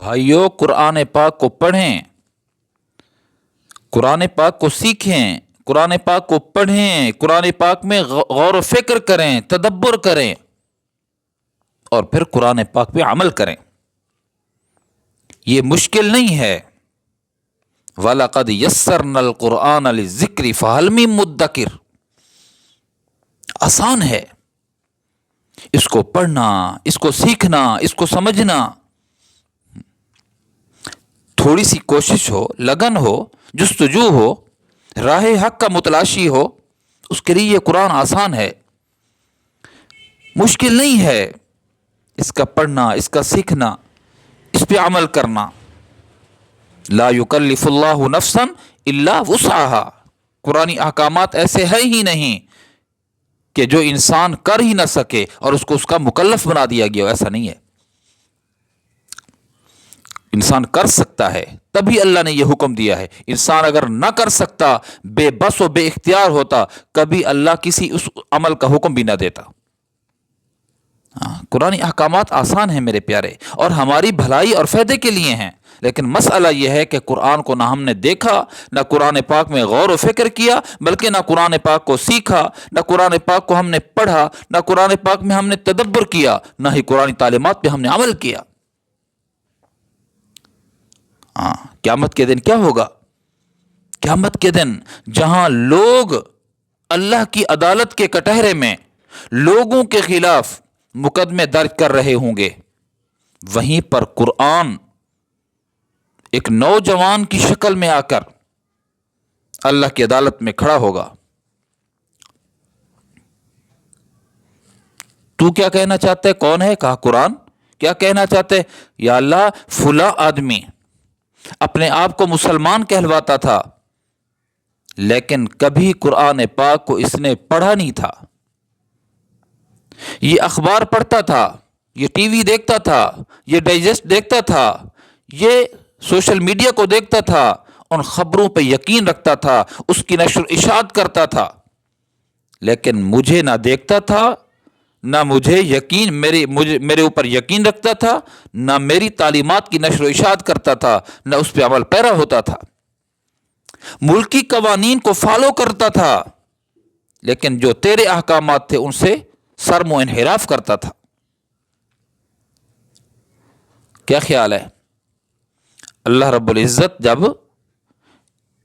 بھائیو، قرآن پاک کو پڑھیں، قرآن پاک کو سیکھیں، قرآن پاک کو پڑھیں، قرآن پاک میں غور و فکر کریں، تدبر کریں اور پھر قرآن پاک پہ عمل کریں۔ یہ مشکل نہیں ہے۔ وَلَقَدْ يَسَّرْنَا الْقُرْآنَ لِلذِّكْرِ فَهَلْ مِن مُدَّكِرٍ، آسان ہے اس کو پڑھنا، اس کو سیکھنا، اس کو سمجھنا۔ تھوڑی سی کوشش ہو، لگن ہو، جستجو ہو، راہ حق کا متلاشی ہو، اس کے لیے یہ قرآن آسان ہے، مشکل نہیں ہے اس کا پڑھنا، اس کا سیکھنا، اس پہ عمل کرنا۔ لا یکلف اللہ نفسا الا وسعها، قرآنی احکامات ایسے ہیں ہی نہیں کہ جو انسان کر ہی نہ سکے اور اس کو اس کا مکلف بنا دیا گیا، ایسا نہیں ہے۔ انسان کر سکتا ہے، تبھی اللہ نے یہ حکم دیا ہے۔ انسان اگر نہ کر سکتا، بے بس و بے اختیار ہوتا، کبھی اللہ کسی اس عمل کا حکم بھی نہ دیتا۔ قرآن احکامات آسان ہیں میرے پیارے، اور ہماری بھلائی اور فائدے کے لیے ہیں، لیکن مسئلہ یہ ہے کہ قرآن کو نہ ہم نے دیکھا، نہ قرآن پاک میں غور و فکر کیا، بلکہ نہ قرآن پاک کو سیکھا، نہ قرآن پاک کو ہم نے پڑھا، نہ قرآن پاک میں ہم نے تدبر کیا، نہ ہی قرآن تعلیمات پہ ہم نے عمل کیا۔ قیامت کے دن کیا ہوگا؟ قیامت کے دن جہاں لوگ اللہ کی عدالت کے کٹہرے میں لوگوں کے خلاف مقدمے درج کر رہے ہوں گے، وہیں پر قرآن ایک نوجوان کی شکل میں آ کر اللہ کی عدالت میں کھڑا ہوگا۔ تو کیا کہنا چاہتے؟ کون ہے؟ کہا قرآن۔ کیا کہنا چاہتے؟ یا اللہ، فلاں آدمی اپنے آپ کو مسلمان کہلواتا تھا، لیکن کبھی قرآن پاک کو اس نے پڑھا نہیں تھا۔ یہ اخبار پڑھتا تھا، یہ ٹی وی دیکھتا تھا، یہ ڈائجسٹ دیکھتا تھا، یہ سوشل میڈیا کو دیکھتا تھا، ان خبروں پہ یقین رکھتا تھا، اس کی نشر و اشاعت کرتا تھا، لیکن مجھے نہ دیکھتا تھا، نہ مجھے یقین میرے اوپر یقین رکھتا تھا، نہ میری تعلیمات کی نشر و اشاعت کرتا تھا، نہ اس پہ عمل پیرا ہوتا تھا۔ ملکی قوانین کو فالو کرتا تھا، لیکن جو تیرے احکامات تھے ان سے سرم و انحراف کرتا تھا۔ کیا خیال ہے؟ اللہ رب العزت جب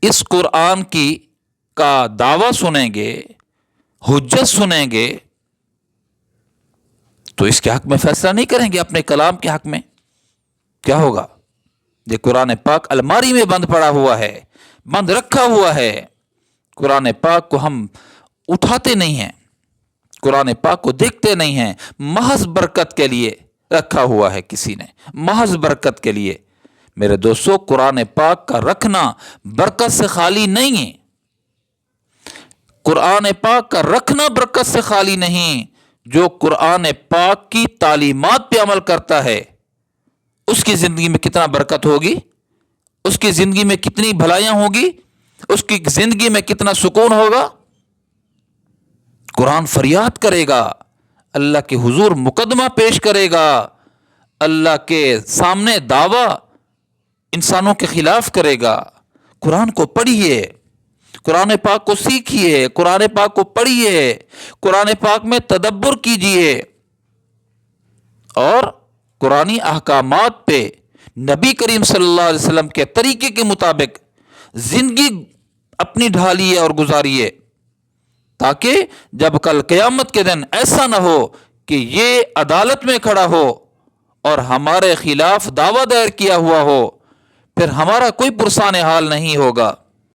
اس قرآن کا دعویٰ سنیں گے، حجت سنیں گے، تو اس کے حق میں فیصلہ نہیں کریں گے، اپنے کلام کے حق میں۔ کیا ہوگا؟ یہ قرآن پاک الماری میں بند پڑا ہوا ہے، بند رکھا ہوا ہے۔ قرآن پاک کو ہم اٹھاتے نہیں ہیں، قرآن پاک کو دیکھتے نہیں ہیں۔ محض برکت کے لیے رکھا ہوا ہے کسی نے، محض برکت کے لیے۔ میرے دوستو، قرآن پاک کا رکھنا برکت سے خالی نہیں ہے۔ قرآن پاک کا رکھنا برکت سے خالی نہیں۔ جو قرآن پاک کی تعلیمات پہ عمل کرتا ہے، اس کی زندگی میں کتنا برکت ہوگی، اس کی زندگی میں کتنی بھلائیاں ہوگی، اس کی زندگی میں کتنا سکون ہوگا۔ قرآن فریاد کرے گا، اللہ کے حضور مقدمہ پیش کرے گا، اللہ کے سامنے دعویٰ انسانوں کے خلاف کرے گا۔ قرآن کو پڑھیے، قرآن پاک کو سیکھیے، قرآن پاک کو پڑھیے، قرآن پاک میں تدبر کیجیے، اور قرآنی احکامات پہ نبی کریم صلی اللہ علیہ وسلم کے طریقے کے مطابق زندگی اپنی ڈھالیے اور گزاریے، تاکہ جب کل قیامت کے دن ایسا نہ ہو کہ یہ عدالت میں کھڑا ہو اور ہمارے خلاف دعویٰ دائر کیا ہوا ہو، پھر ہمارا کوئی پرسان حال نہیں ہوگا۔